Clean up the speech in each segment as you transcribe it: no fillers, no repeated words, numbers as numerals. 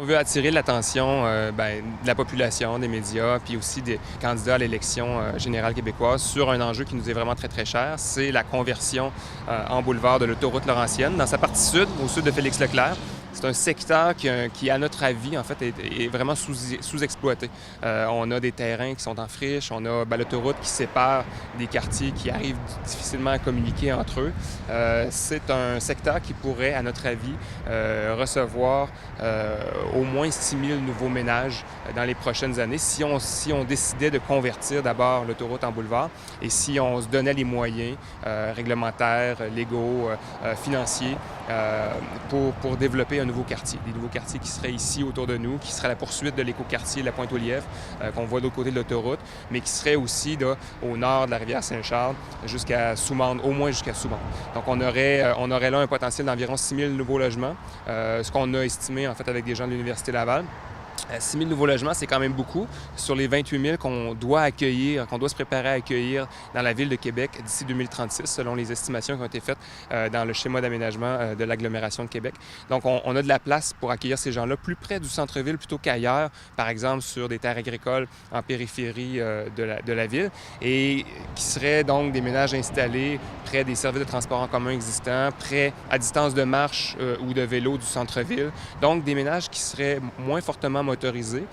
On veut attirer l'attention de la population, des médias, puis aussi des candidats à l'élection générale québécoise sur un enjeu qui nous est vraiment très, très cher. C'est la conversion en boulevard de l'autoroute Laurentienne, dans sa partie sud, au sud de Félix-Leclerc. C'est un secteur qui, à notre avis, en fait, est vraiment sous-exploité. On a des terrains qui sont en friche, on a l'autoroute qui sépare des quartiers qui arrivent difficilement à communiquer entre eux. C'est un secteur qui pourrait, à notre avis, recevoir au moins 6 000 nouveaux ménages dans les prochaines années si on décidait de convertir d'abord l'autoroute en boulevard et si on se donnait les moyens réglementaires, légaux, financiers pour développer un nouveau quartier. Des nouveaux quartiers qui seraient ici autour de nous, qui seraient la poursuite de l'écoquartier de la Pointe-aux-Lièvres qu'on voit de l'autre côté de l'autoroute, mais qui seraient aussi là, au nord de la rivière Saint-Charles jusqu'à Soumande, au moins jusqu'à Soumande. Donc on aurait là un potentiel d'environ 6 000 nouveaux logements, ce qu'on a estimé en fait avec des gens de l'Université Laval. 6 000 nouveaux logements, c'est quand même beaucoup sur les 28 000 qu'on doit accueillir, qu'on doit se préparer à accueillir dans la ville de Québec d'ici 2036, selon les estimations qui ont été faites dans le schéma d'aménagement de l'agglomération de Québec. Donc, on a de la place pour accueillir ces gens-là plus près du centre-ville plutôt qu'ailleurs, par exemple sur des terres agricoles en périphérie de la ville, et qui seraient donc des ménages installés près des services de transport en commun existants, près à distance de marche ou de vélo du centre-ville. Donc, des ménages qui seraient moins fortement motorisés,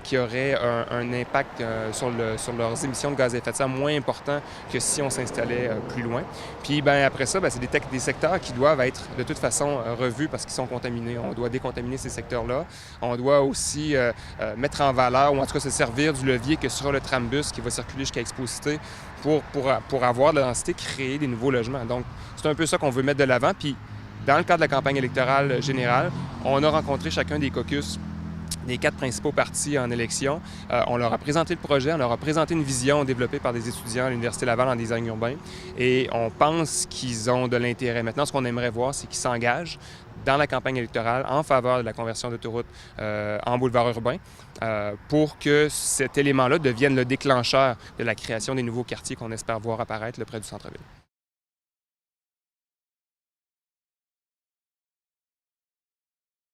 qui auraient un impact sur leurs émissions de gaz à effet de serre moins important que si on s'installait plus loin. Puis après ça, c'est des secteurs qui doivent être de toute façon revus parce qu'ils sont contaminés. On doit décontaminer ces secteurs-là. On doit aussi mettre en valeur, ou en tout cas se servir du levier que sera le trambus qui va circuler jusqu'à Exposité pour avoir de la densité, créer des nouveaux logements. Donc, c'est un peu ça qu'on veut mettre de l'avant. Puis, dans le cadre de la campagne électorale générale, on a rencontré chacun des caucus des 4 principaux partis en élection. On leur a présenté le projet, on leur a présenté une vision développée par des étudiants à l'Université Laval en design urbain et on pense qu'ils ont de l'intérêt. Maintenant, ce qu'on aimerait voir, c'est qu'ils s'engagent dans la campagne électorale en faveur de la conversion d'autoroute en boulevard urbain pour que cet élément-là devienne le déclencheur de la création des nouveaux quartiers qu'on espère voir apparaître près du centre-ville.